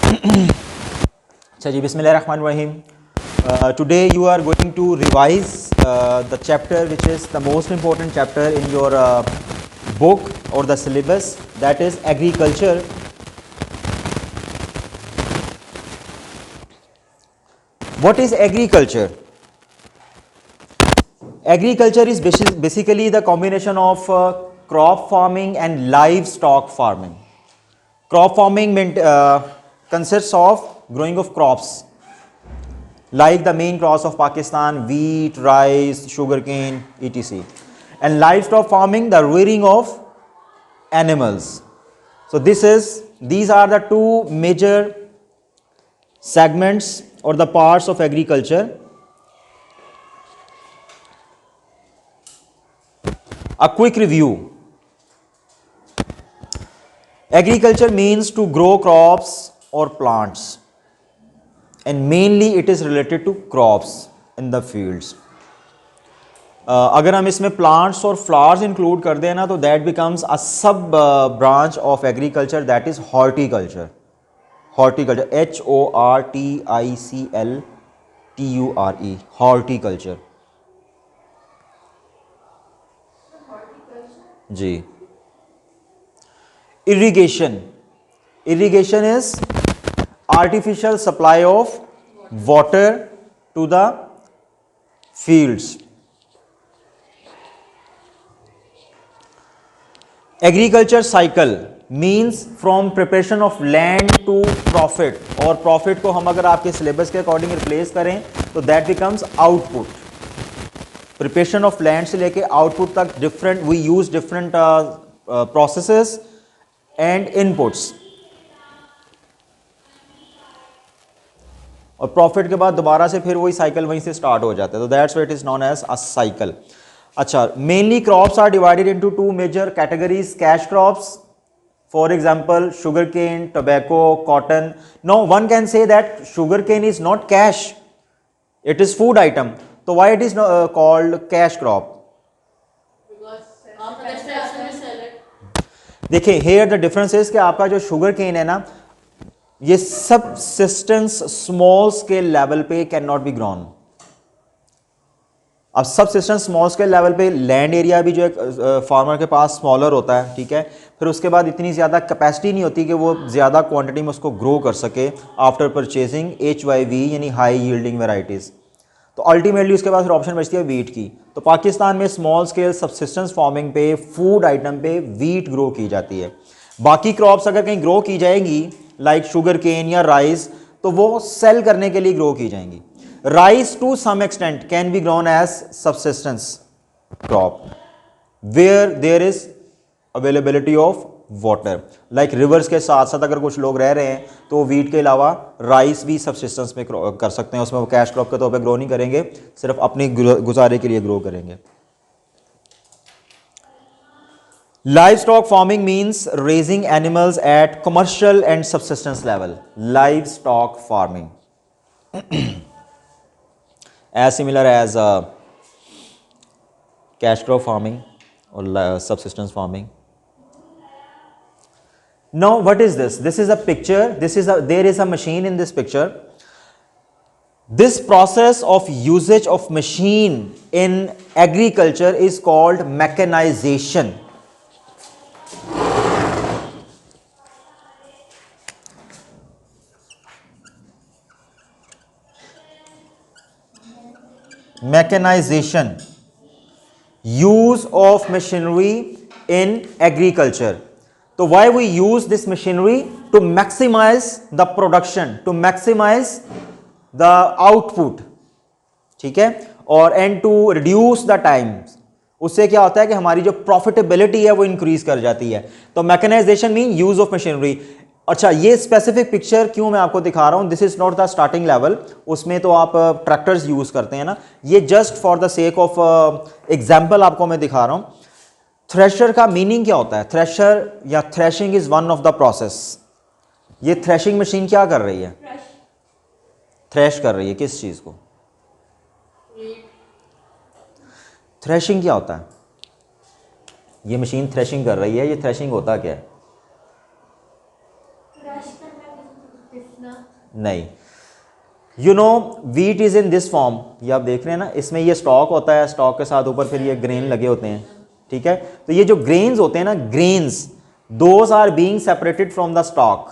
अच्छा जी, बिस्मिल्लाहिर्रहमानिर्रहीम। Today you are going to revise the chapter which is the most important chapter in your book or the syllabus, that is agriculture. What is agriculture? Agriculture is basically the combination of crop farming and livestock farming. Crop farming consists of growing of crops like the main crops of Pakistan: wheat, rice, sugarcane, etc. And livestock farming, the rearing of animals. So these are the two major segments or the parts of agriculture. A quick review. Agriculture means to grow crops or plants, and mainly it is related to crops in the fields. अगर हम इसमें plants और flowers include कर दें ना, तो that becomes a sub branch of agriculture, that is horticulture. Horticulture, HORTICLTURE, horticulture जी. Irrigation. Irrigation is artificial supply of water to the fields. Agriculture cycle means from preparation of land to profit, और profit को हम अगर आपके syllabus के according replace करें तो that becomes output. Preparation of land से लेके आउटपुट तक different we use different processes and inputs, और प्रॉफिट के बाद दोबारा से फिर वही साइकिल वहीं से स्टार्ट हो जाता है. तो that's what it is known as a cycle. अच्छा, mainly crops are divided into two major categories. Cash crops, for example sugar cane, tobacco, cotton. No one can say that sugar cane is not cash, it is food item. तो why it is called cash crop? देखिए, here the difference is कि आपका जो sugar cane है ना, ये subsistence small scale level पे can not be grown. अब सबसिस्टेंस स्मॉल स्केल लेवल पे लैंड एरिया भी जो एक फार्मर के पास स्मॉलर होता है, ठीक है, फिर उसके बाद इतनी ज़्यादा कैपेसिटी नहीं होती कि वो ज़्यादा क्वांटिटी में उसको ग्रो कर सके आफ्टर परचेजिंग HYV यानी हाई यील्डिंग वेराइटीज़. तो अल्टीमेटली उसके पास फिर ऑप्शन बचती है वीट की. तो पाकिस्तान में स्मॉल स्केल सबसिस्टेंस फार्मिंग पे, फूड आइटम पे वीट ग्रो की जाती है. बाकी क्रॉप्स अगर कहीं ग्रो की जाएंगी लाइक शुगर केन या राइस, तो वो सेल करने के लिए ग्रो की जाएंगी. Rice to some extent can be grown as subsistence crop where there is availability of water. Like rivers के साथ साथ अगर कुछ लोग रह रहे हैं तो वीट के अलावा राइस भी सबसिस्टेंस में कर सकते हैं. उसमें वो कैश क्रॉप के तौर पे ग्रो नहीं करेंगे, सिर्फ अपनी गुजारे के लिए ग्रो करेंगे. Livestock farming means raising animals at commercial and subsistence level. Livestock farming, as similar as cash crop farming or subsistence farming. Now, what is this? This is a picture. There is a machine in this picture. This process of usage of machine in agriculture is called mechanization. Mechanization, use of machinery in agriculture. So why we use this machinery? To maximize the production, to maximize the output, ठीक है, और and to reduce the time. उससे क्या होता है कि हमारी जो प्रॉफिटेबिलिटी है वो इंक्रीज कर जाती है. तो mechanisation mean use of machinery. अच्छा, ये स्पेसिफिक पिक्चर क्यों मैं आपको दिखा रहा हूं? This is not the starting level, उसमें तो आप ट्रैक्टर्स यूज करते हैं ना. ये just for the sake of example आपको मैं दिखा रहा हूं. थ्रेशर का मीनिंग क्या होता है? थ्रेशर या threshing is one of the process. ये थ्रेशिंग मशीन क्या कर रही है? थ्रेश कर रही है किस चीज को? थ्रेशिंग क्या होता है? ये मशीन थ्रेशिंग कर रही है, ये थ्रेशिंग होता क्या है? नहीं, you know wheat is in this form, ये आप देख रहे हैं ना, इसमें ये स्टॉक होता है, स्टॉक के साथ ऊपर फिर ये ग्रेन लगे होते हैं, ठीक है। तो ये जो ग्रेन्स होते हैं ना, grains, those are being separated from the stalk.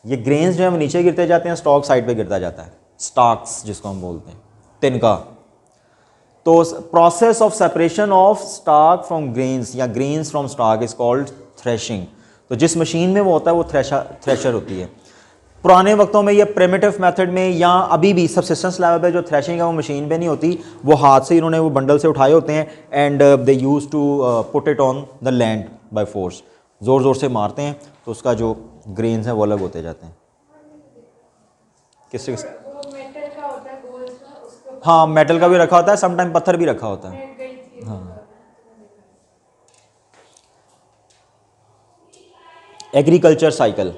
ये ग्रेन्स जो है वो नीचे गिरते जाते हैं, स्टॉक साइड पे गिरता जाता है, स्टॉक्स जिसको हम बोलते हैं, तिनका। तो process of separation of stock from grains या grains from stock is called threshing. तो जिस मशीन में वो होता है वो थ्रेशर होती है। पुराने वक्तों में ये प्रिमिटिव मेथड में या अभी भी सबसिस्टेंस लेवल पे जो थ्रेशिंग है वो मशीन पे नहीं होती, वो हाथ से इन्होंने वो बंडल से उठाए होते हैं and they use to put it on the land by force, ज़ोर ज़ोर से मारते हैं तो उसका जो ग्रेन्स हैं वो अलग होते जाते हैं। किस हाँ, मेटल का भी रखा होता है, समटाइम पत्थर भी रखा होता है। हाँ, agriculture cycle.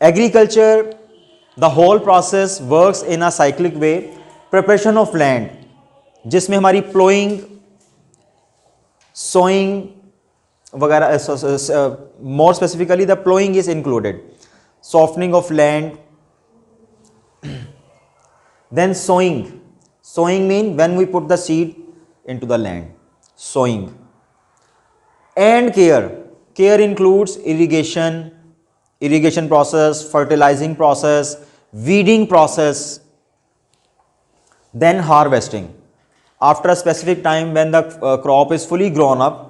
Agriculture, the whole process works in a cyclic way. Preparation of land, जिसमें हमारी प्लोइंग, सोइंग वगैरह, more specifically the ploughing is included, softening of land, then sowing. Sowing mean when we put the seed into the land, sowing. And care, care includes irrigation process, fertilizing process, weeding process, then harvesting. After a specific time when the crop is fully grown up,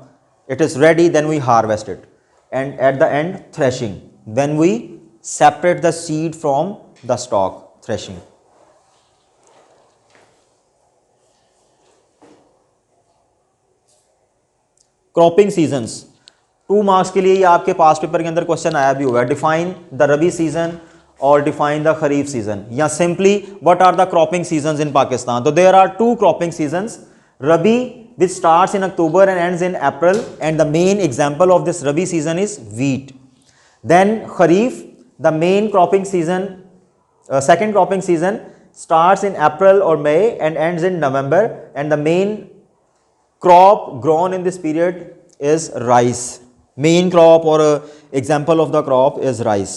it is ready, then we harvest it. And at the end, threshing, when we separate the seed from the stalk, threshing. Cropping seasons, 2 marks के लिए ये आपके पास paper के अंदर question आया भी हुआ है। डिफाइन द रबी सीजन और डिफाइन द खरीफ सीजन, या simply what are the cropping seasons in Pakistan. तो there are 2 cropping seasons, rabi which starts in October and ends in April, and the main example of this rabi season is wheat. Then kharif, the main cropping season, second cropping season starts in April or May and ends in November, and the main crop grown in this period is rice. Main crop or example of the crop is rice.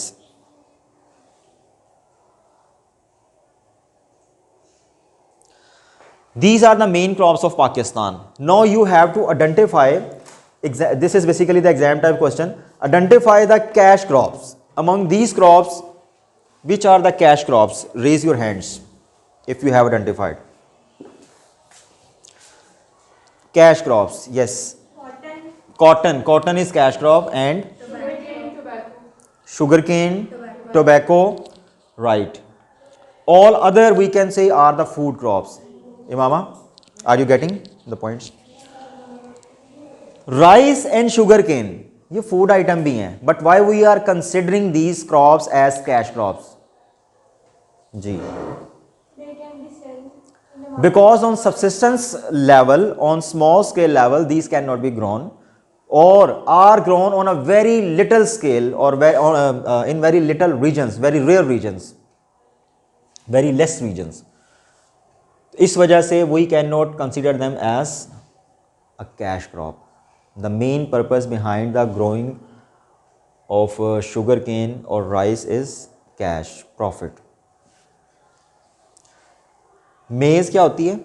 These are the main crops of Pakistan. Now you have to identify, this is basically the exam type question, identify the cash crops. Among these crops, which are the cash crops? Raise your hands if you have identified. Cash crops, yes. Cotton is cash crop, and sugarcane, tobacco, right. All other we can say are the food crops. Imama, are you getting the points? Rice and sugarcane, ये food item भी हैं, but why we are considering these crops as cash crops? Ji, because on subsistence level, on small scale level, these cannot be grown, or are grown on a very little scale, or in very little regions, very rare regions, very less regions. इस वजह से we cannot consider them as a cash crop. The main purpose behind the growing of sugarcane or rice is cash profit. Maize क्या होती है?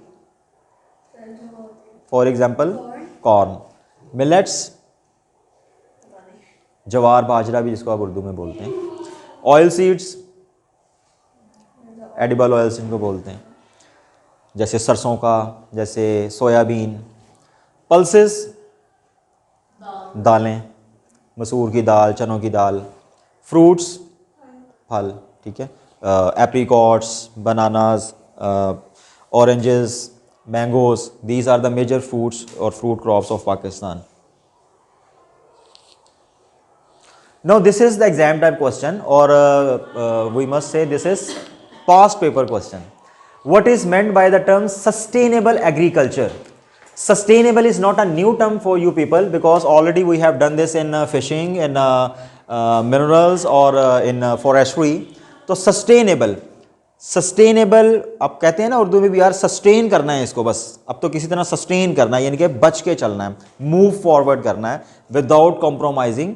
For example, corn. Millets, जवार बाजरा भी जिसको आप उर्दू में बोलते हैं, ऑयल सीड्स, एडिबल ऑयल्स इनको बोलते हैं, जैसे सरसों का, जैसे सोयाबीन, पल्सेस, दालें, मसूर की दाल, चनों की दाल, फ्रूट्स, फल, ठीक है, apricots, bananas, oranges, mangoes. These are the major fruits or fruit crops of Pakistan. Now this is the exam type question, or we must say this is past paper question. What is meant by the term sustainable agriculture? Sustainable is not a new term for you people, because already we have done this in fishing, in minerals, or in forestry. So sustainable sustainable, अब कहते हैं ना उर्दू में भी यार sustain करना है इसको, बस अब तो किसी तरह सस्टेन करना है, यानी कि बच के चलना है, मूव फॉरवर्ड करना है विदाउट कॉम्प्रोमाइजिंग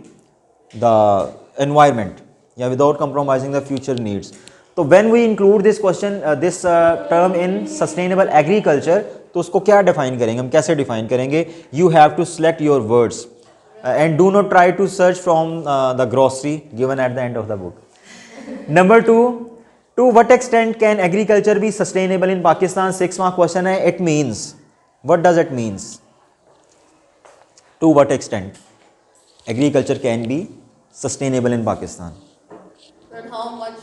द एनवायरमेंट या without compromising the future needs. तो when we include this question this term in sustainable agriculture, तो उसको क्या डिफाइन करेंगे, हम कैसे डिफाइन करेंगे? You have to select your words and do not try to search from the grocery given at the end of the book. Number 2, to what extent can agriculture be sustainable in Pakistan? 6 mark question है. It means, what does it means? To what extent agriculture can be sustainable in Pakistan? And how much?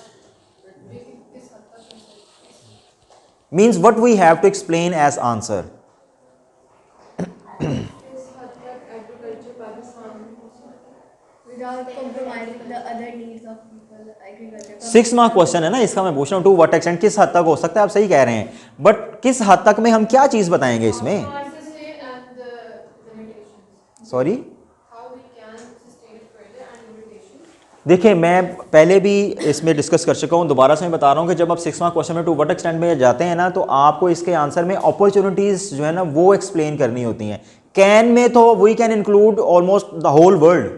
Means what we have to explain as answer. Without compromising the other needs of people, agriculture. 6 mark question है ना, इसका मैं पूछ रहा हूँ to what extent, किस हद तक हो सकता है, आप सही कह रहे हैं, बट किस हद तक में हम क्या चीज बताएंगे इसमें? सॉरी, देखिए मैं पहले भी इसमें डिस्कस कर चुका हूँ, दोबारा से मैं बता रहा हूँ कि जब आप 6 मार्क क्वेश्चन में टू व्हाट एक्सटेंट में जाते हैं ना, तो आपको इसके आंसर में अपॉर्चुनिटीज जो है ना वो एक्सप्लेन करनी होती हैं। कैन में तो we can include almost the whole world,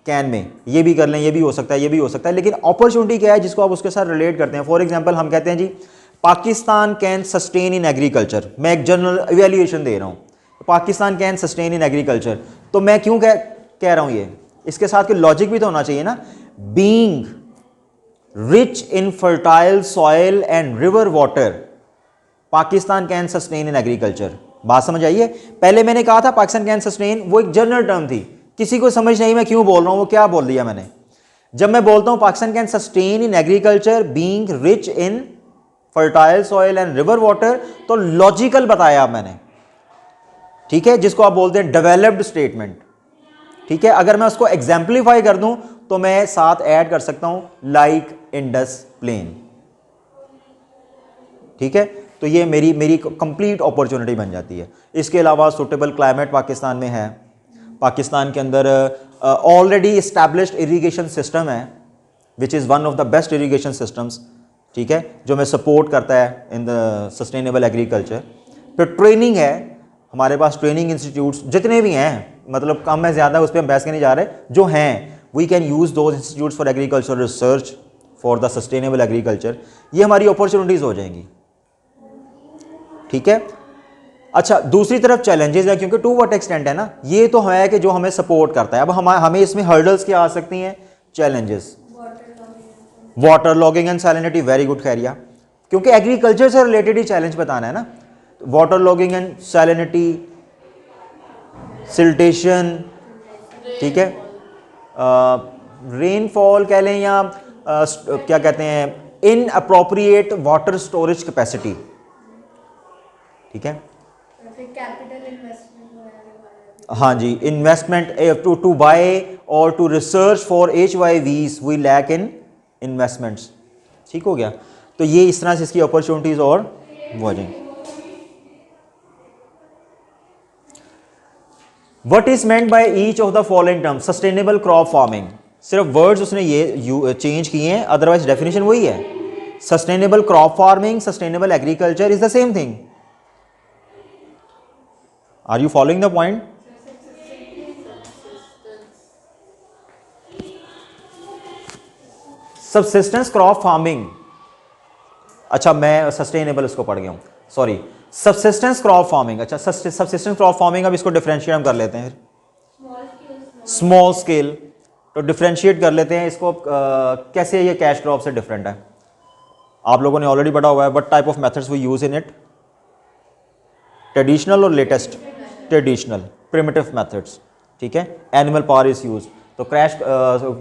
can में ये भी कर लें, ये भी हो सकता है, ये भी हो सकता है, लेकिन अपॉर्चुनिटी क्या है जिसको आप उसके साथ रिलेट करते हैं। फॉर एग्जांपल हम कहते हैं जी Pakistan can sustain in agriculture, मैं एक जनरल इवैल्यूएशन दे रहा हूँ, Pakistan can sustain in agriculture, तो मैं क्यों कह रहा हूँ ये, इसके साथ कोई लॉजिक भी तो होना चाहिए ना। Being rich in fertile soil and river water, Pakistan can sustain in agriculture, बात समझ आइए। पहले मैंने कहा था पाकिस्तान कैन सस्टेन, वो एक जनरल टर्म थी, किसी को समझ नहीं मैं क्यों बोल रहा हूं, वो क्या बोल दिया मैंने। जब मैं बोलता हूं Pakistan can sustain in agriculture being rich in fertile soil and river water, तो लॉजिकल बताया मैंने, ठीक है, जिसको आप बोलते हैं डेवलप्ड स्टेटमेंट, ठीक है। अगर मैं उसको एग्जाम्पलीफाई कर दूं तो मैं साथ ऐड कर सकता हूं लाइक इंडस प्लेन, ठीक है, तो ये मेरी कंप्लीट अपॉर्चुनिटी बन जाती है। इसके अलावा सुटेबल क्लाइमेट पाकिस्तान में है, पाकिस्तान के अंदर ऑलरेडी इस्टेब्लिश्ड इरीगेशन सिस्टम है which is one of the best irrigation systems, ठीक है, जो मैं सपोर्ट करता है इन द सस्टेनेबल एग्रीकल्चर। फिर ट्रेनिंग है, हमारे पास ट्रेनिंग इंस्टीट्यूट्स जितने भी हैं, मतलब कम है ज़्यादा उस पर हम बहस के नहीं जा रहे, जो हैं we can use those institutes for agriculture research for the sustainable agriculture, ये हमारी अपॉर्चुनिटीज़ हो जाएंगी, ठीक है। अच्छा, दूसरी तरफ चैलेंजेस है, क्योंकि टू व्हाट एक्सटेंट है ना, ये तो है कि जो हमें सपोर्ट करता है। अब हमें इसमें हर्डल्स क्या आ सकती हैं, challenges, water logging and salinity, very good Khairia, क्योंकि एग्रीकल्चर से रिलेटेड ही चैलेंज बताना है ना। Water logging and salinity, siltation, ठीक है, रेनफॉल कह लें या क्या कहते हैं, inappropriate water storage capacity, ठीक है। कैपिटल इन्वेस्टमेंट, हाँ जी, investment to buy or to research for HYVs we lack in investments, ठीक हो गया। तो ये इस तरह से इसकी अपॉर्चुनिटीज और वो आ जाएंगी। What is meant by each of the following term, sustainable crop farming, सिर्फ वर्ड्स उसने ये चेंज किए हैं, अदरवाइज डेफिनेशन वही है। Sustainable crop farming, sustainable agriculture is the same thing. Are you following the point? Subsistence crop farming, अच्छा मैं sustainable इसको पढ़ गया हूँ, सॉरी, सब्सिस्टेंस क्रॉप फार्मिंग। अच्छा, सब्सिस्टेंस क्रॉप फार्मिंग, अब इसको डिफरेंशिएट हम कर लेते हैं, स्मॉल स्केल, तो डिफरेंशिएट कर लेते हैं इसको। कैसे ये कैश क्रॉप से डिफरेंट है, आप लोगों ने ऑलरेडी पढ़ा हुआ है। What type of methods we use in it, traditional और लेटेस्ट, ट्रेडिशनल प्रिमिटिव मेथड्स, ठीक है। एनिमल पावर इज यूज, तो क्रैश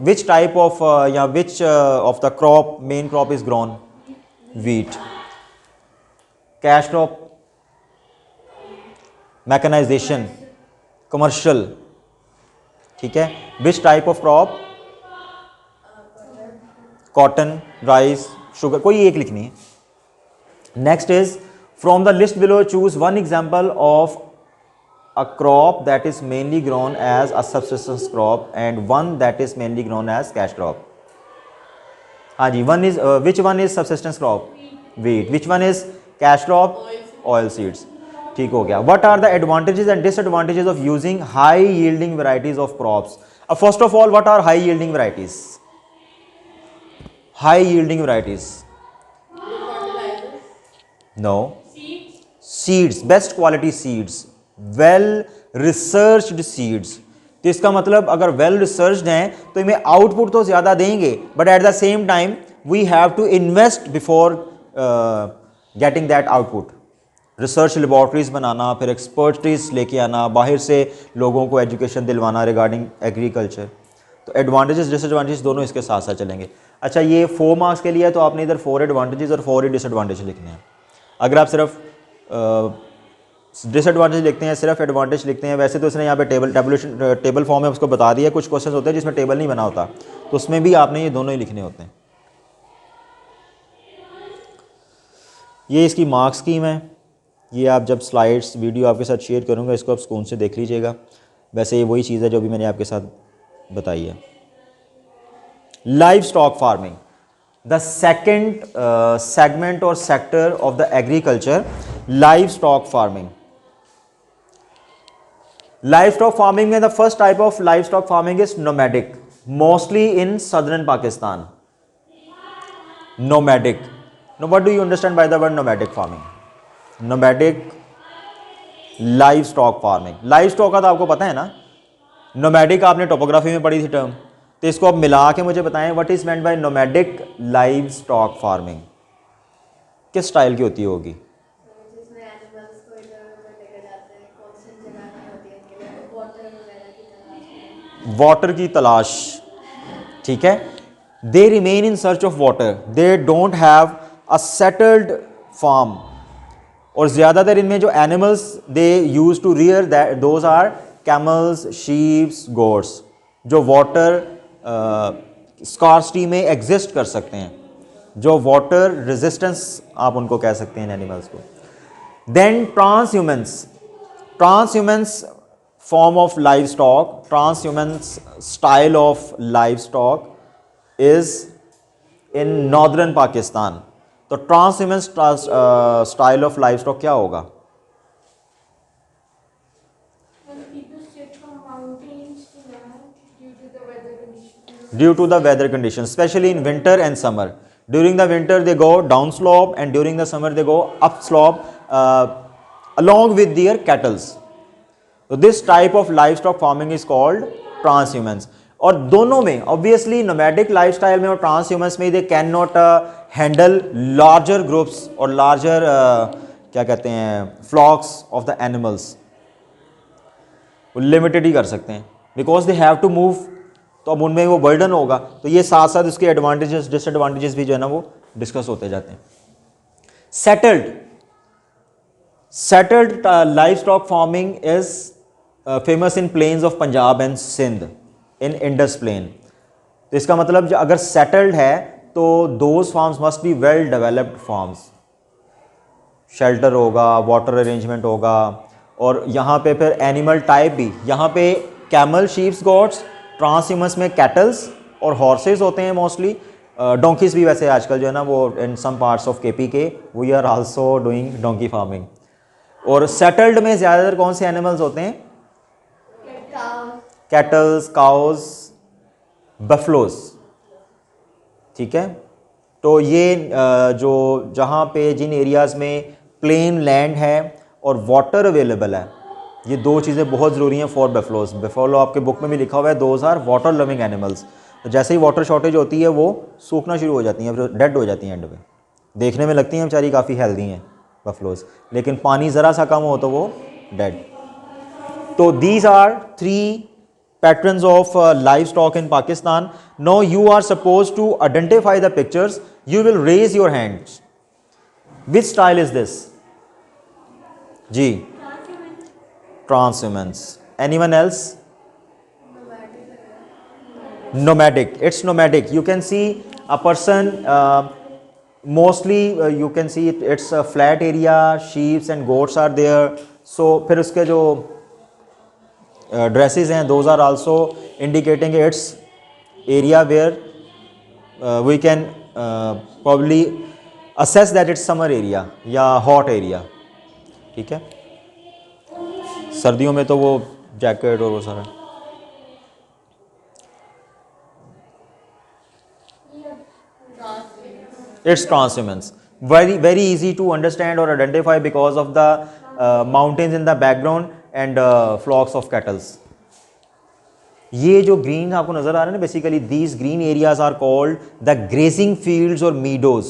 विच टाइप ऑफ या which of the crop, main crop is grown, wheat. Cash crop, mechanisation, commercial, ठीक है। Which type of crop, cotton, rice, sugar, कोई एक लिखनी है। Next is from the list below choose one example of a crop that is mainly grown as a subsistence crop and one that is mainly grown as cash crop। हाँ जी, one is which one is subsistence crop? Wheat. Which one is cash crop? Oil seeds. ठीक हो गया. What are the advantages and disadvantages of using high yielding varieties of crops? First of all, what are high yielding varieties? High yielding varieties. No. Seeds, best quality seeds, well researched seeds. तो इसका मतलब अगर well researched हैं तो इनमें output तो ज़्यादा देंगे, but at the same time we have to invest before getting that output. Research laboratories बनाना, फिर एक्सपर्टीज लेके आना, बाहर से लोगों को एजुकेशन दिलवाना रिगार्डिंग एग्रीकल्चर. तो एडवांटेजेस डिसएडवांटेजेस दोनों इसके साथ साथ चलेंगे. अच्छा, ये 4 मार्क्स के लिए है तो आपने इधर 4 एडवांटेजेस और 4 ही डिसएडवांटेज लिखने हैं. अगर आप सिर्फ डिसएडवांटेज लिखते हैं, सिर्फ एडवांटेज लिखते हैं, वैसे तो इसने यहाँ पे टेबल फॉर्म में उसको बता दिया. कुछ क्वेश्चन होते हैं जिसमें टेबल नहीं बना होता, तो उसमें भी आपने ये दोनों ही लिखने होते हैं. ये इसकी मार्क्स स्कीम है. ये आप जब स्लाइड्स वीडियो आपके साथ शेयर करूँगा, इसको आप स्क्रीन से देख लीजिएगा. वैसे ये वही चीज़ है जो भी मैंने आपके साथ बताई है. Livestock farming, the second segment or sector of the agriculture. Livestock farming. Livestock farming में the first type of livestock farming is nomadic, mostly in southern Pakistan. Nomadic. No, what do you understand by the word nomadic farming? Nomadic livestock farming. Livestock का तो आपको पता है ना. Nomadic आपने topography में पढ़ी थी टर्म, तो इसको आप मिला के मुझे बताएं what is meant by nomadic livestock farming. किस स्टाइल की होती होगी? जिसमें एनिमल्स को इधर उधर लेकर जाते हैं, कांस्टेंट जगह नहीं होती है इनके लिए, वाटर वगैरह की तलाश में. वाटर की तलाश. ठीक है. They remain in search of water, they don't have a settled farm. और ज़्यादातर इनमें जो animals they use to rear that those are camels, sheeps, goats, जो वाटर स्कार्सिटी में एग्जिस्ट कर सकते हैं, जो वाटर रेजिस्टेंस आप उनको कह सकते हैं एनिमल्स को. Then transhumance. Transhumance form of livestock, transhumance style of livestock is in northern Pakistan. तो transhuman style of livestock क्या होगा? Due to the weather conditions, especially in winter and summer. During the winter they go down slope and during the summer they go up slope along with their cattles. So this type of livestock farming is called transhumance. और दोनों में obviously nomadic lifestyle में और transhumance में they cannot handle larger groups और larger क्या कहते हैं flocks of the animals. वो लिमिटेड ही कर सकते हैं because they have to move. तो अब उनमें वो बर्डन होगा. तो ये साथ साथ उसके एडवांटेजेस डिसएडवांटेजेस भी जो है ना वो डिस्कस होते जाते हैं. Settled livestock farming is famous in plains of Punjab and Sindh in Indus plain. तो इसका मतलब अगर सेटल्ड है तो those farms must be well developed farms. Shelter होगा, वाटर अरेंजमेंट होगा, और यहाँ पे फिर एनिमल टाइप भी, यहाँ पे कैमल, शीप्स, गोट्स. ट्रांसह्यूमंस में कैटल्स और हॉर्सेस होते हैं मोस्टली. डोंकीज भी वैसे आजकल जो है ना वो in some parts of KP के we are also doing donkey farming. और सेटल्ड में ज़्यादातर कौन से एनिमल्स होते हैं? Cattles, cows, buffaloes. ठीक है. तो ये जो जहाँ पे जिन एरियाज़ में प्लेन लैंड है और वाटर अवेलेबल है, ये दो चीज़ें बहुत ज़रूरी हैं फॉर बफलोज. बफलो आपके बुक में भी लिखा हुआ है those are water loving animals. तो जैसे ही वाटर शॉर्टेज होती है वो सूखना शुरू हो जाती हैं, फिर डेड हो जाती हैं एंड पे. देखने में लगती हैं बेचारी काफ़ी हेल्दी हैं बफलोज, लेकिन पानी ज़रा सा कम हो तो वो डेड. तो these are 3 patterns of livestock in Pakistan. Now you are supposed to identify the pictures. You will raise your hands. Which style is this? जी, transhumance. Anyone else? Nomadic. It's nomadic. You can see a person. Mostly you can see it's a flat area. Sheep and goats are there. So फिर उसके जो dresses हैं, those are also indicating its area where we can probably assess that it's summer area या hot area, ठीक है। सर्दियों में तो वो जैकेट और वो सारा। It's transhumance. Very easy to understand or identify because of the mountains in the background and flocks of cattle. ये जो ग्रीन आपको नजर आ रहा है ना, basically these green areas are called the grazing fields और मीडोज,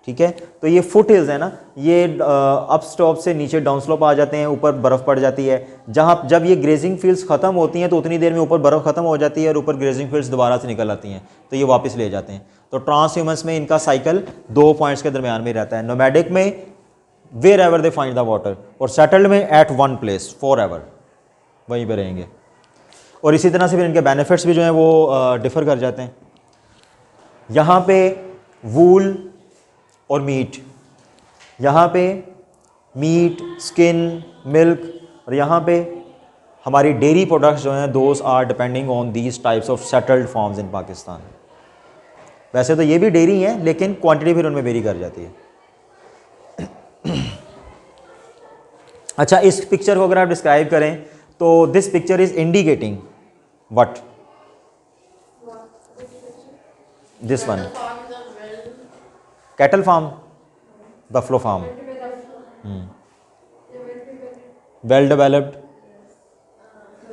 ठीक है। तो ये फुट हिल्स है ना, ये अप स्टॉप से नीचे डाउन स्लोप आ जाते हैं, ऊपर बर्फ पड़ जाती है। जहाँ जब ये ग्रेजिंग फील्ड्स खत्म होती हैं तो उतनी देर में ऊपर बर्फ खत्म हो जाती है और ऊपर ग्रेजिंग फील्ड्स दोबारा से निकल आती हैं, तो ये वापस ले जाते हैं। तो ट्रांसह्यूमन्स में इनका साइकिल 2 पॉइंट्स के दरमियान में रहता है। नोमैडिक में wherever they find the water, और सेटल्ड में at one place forever, वहीं पर रहेंगे। और इसी तरह से फिर इनके बेनिफिट्स भी जो हैं वो डिफर कर जाते हैं। यहाँ पे वूल और मीट, यहाँ पे मीट, स्किन, मिल्क, और यहाँ पे हमारी डेयरी प्रोडक्ट्स जो हैं those are depending on these types of settled farms in Pakistan. वैसे तो ये भी डेयरी हैं लेकिन क्वांटिटी फिर उनमें वेरी कर जाती है। अच्छा, इस पिक्चर को अगर आप डिस्क्राइब करें तो this picture is indicating what, this one cattle farm, buffalo farm, well developed.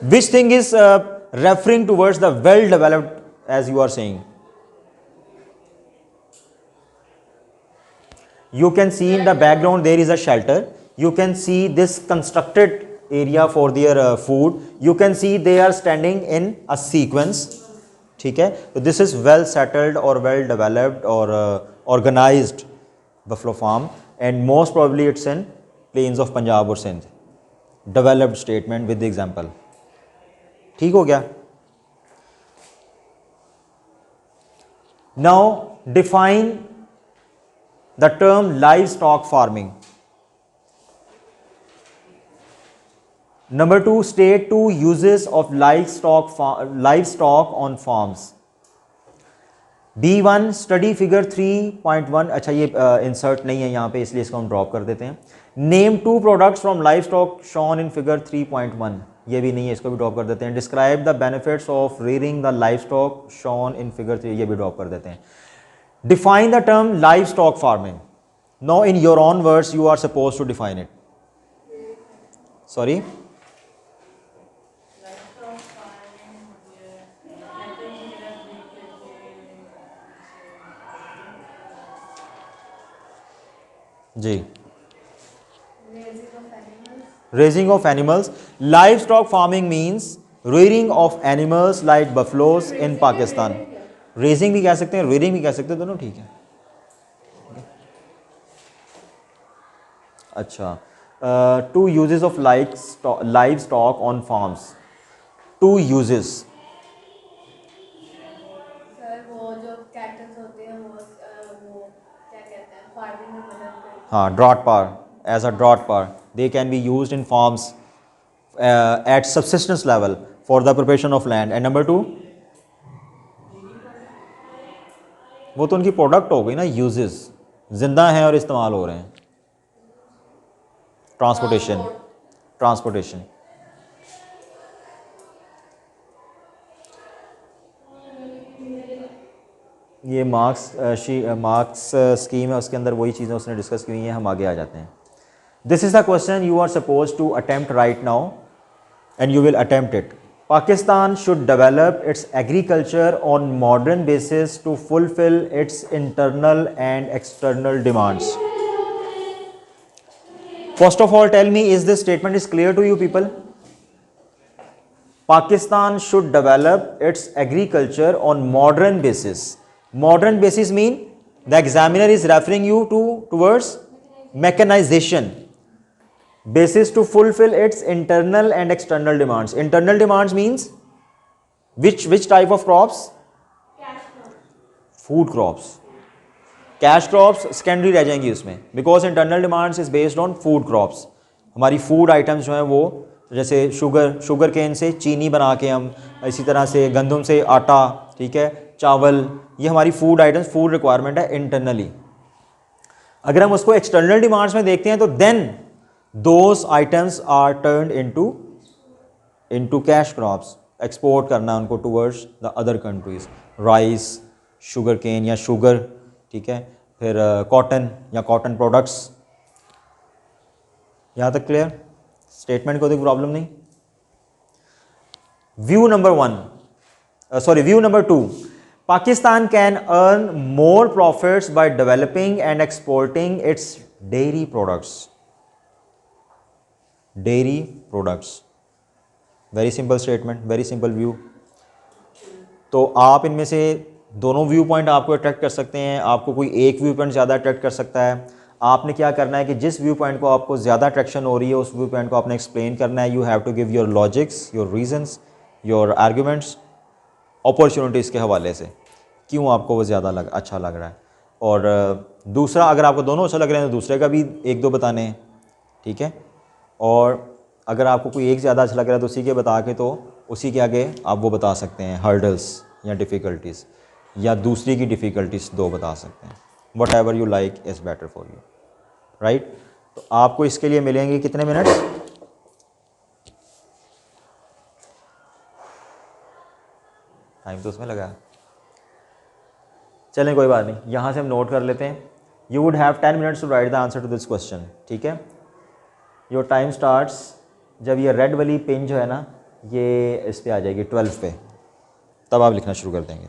Which thing is referring towards the well developed as you are saying? You can see in the background there is a shelter. You can see this constructed area for their food. You can see they are standing in a sequence. ठीक है, तो this is well settled or well developed or organized buffalo farm, and most probably it's in plains of Punjab or Sindh. Developed statement with the example. ठीक हो गया? Now define the term livestock farming. Number 2, state 2 uses of livestock on farms. B1 study figure 3.1. अच्छा, ये insert नहीं है यहाँ पे इसलिए इसको हम ड्रॉप कर देते हैं। Name 2 products from livestock shown in figure 3.1. ये भी नहीं है, इसको भी ड्रॉप कर देते हैं। Describe the benefits of rearing the livestock shown in figure 3. ये भी ड्रॉप कर देते हैं। Define the term livestock farming. Now in your own words you are supposed to define it. Sorry? जी, raising of animals. Livestock farming means rearing of animals like buffaloes in Pakistan. Raising भी कह सकते हैं, rearing भी कह सकते हैं, दोनों ठीक है। अच्छा, 2 uses of livestock on farms. 2 uses. Sir वो जो कैटल्स होते हैं वो क्या कहते हैं, फार्मिंग में मदद करते हैं। हाँ, draught power, as a draught power they can be used in farms at subsistence level for the preparation of land. And number 2, वो तो उनकी प्रोडक्ट हो गई ना, यूजेस जिंदा हैं और इस्तेमाल हो रहे हैं। ट्रांसपोर्टेशन। ये मार्क्स स्कीम है, उसके अंदर वही चीज़ें उसने डिस्कस की हुई हैं। हम आगे आ जाते हैं। This is the question you are suppose to attempt right now and you will attempt it. Pakistan should develop its agriculture on modern basis to fulfill its internal and external demands. First of all, tell me, is this statement is clear to you people? Pakistan should develop its agriculture on modern basis. Modern basis mean the examiner is referring you towards mechanization. Basis to fulfill its internal and external demands. Internal demands means which type of crops? Cash crop. Food crops. Cash crops secondary रह जाएंगी उसमें, because internal demands is based on food crops. हमारी food items जो हैं वो जैसे sugar cane से चीनी बना के हम, इसी तरह से गंदम से आटा, ठीक है, चावल, ये हमारी फूड आइटम्स, फूड रिक्वायरमेंट है इंटरनली। अगर हम उसको एक्सटर्नल डिमांड्स में देखते हैं तो then those items are turned into cash crops, export करना उनको towards the other countries, rice, sugarcane या शुगर, ठीक है, फिर कॉटन या कॉटन प्रोडक्ट्स। यहाँ तक क्लियर? स्टेटमेंट को कोई प्रॉब्लम नहीं। View number 2, Pakistan can earn more profits by developing and exporting its dairy products. Dairy products. Very simple statement, very simple view. तो आप इनमें से दोनों व्यू पॉइंट आपको अट्रैक्ट कर सकते हैं, आपको कोई एक व्यू पॉइंट ज़्यादा अट्रैक्ट कर सकता है। आपने क्या करना है कि जिस व्यू पॉइंट को आपको ज़्यादा अट्रैक्शन हो रही है उस व्यू पॉइंट को आपने एक्सप्लेन करना है। You have to give your logics, your reasons, your arguments, opportunities के हवाले से क्यों आपको वो ज़्यादा अच्छा लग रहा है। और दूसरा, अगर आपको दोनों अच्छा लग रहे हैं तो दूसरे का भी एक दो बताने हैं, ठीक है। और अगर आपको कोई एक ज़्यादा अच्छा लग रहा है तो उसी के बता के, तो उसी के आगे आप वो बता सकते हैं हर्डल्स या डिफ़िकल्टीज़, या दूसरी की डिफ़िकल्टीज़ दो बता सकते हैं। What ever you like is better for you, right. तो आपको इसके लिए मिलेंगे कितने मिनट्स? टाइम तो उसमें लगा। चलें कोई बात नहीं, यहाँ से हम नोट कर लेते हैं। You would have 10 minutes to write the answer to this question, ठीक है। योर टाइम स्टार्ट्स जब ये रेड वाली पिन जो है ना, ये इस पे आ जाएगी 12 पे, तब आप लिखना शुरू कर देंगे।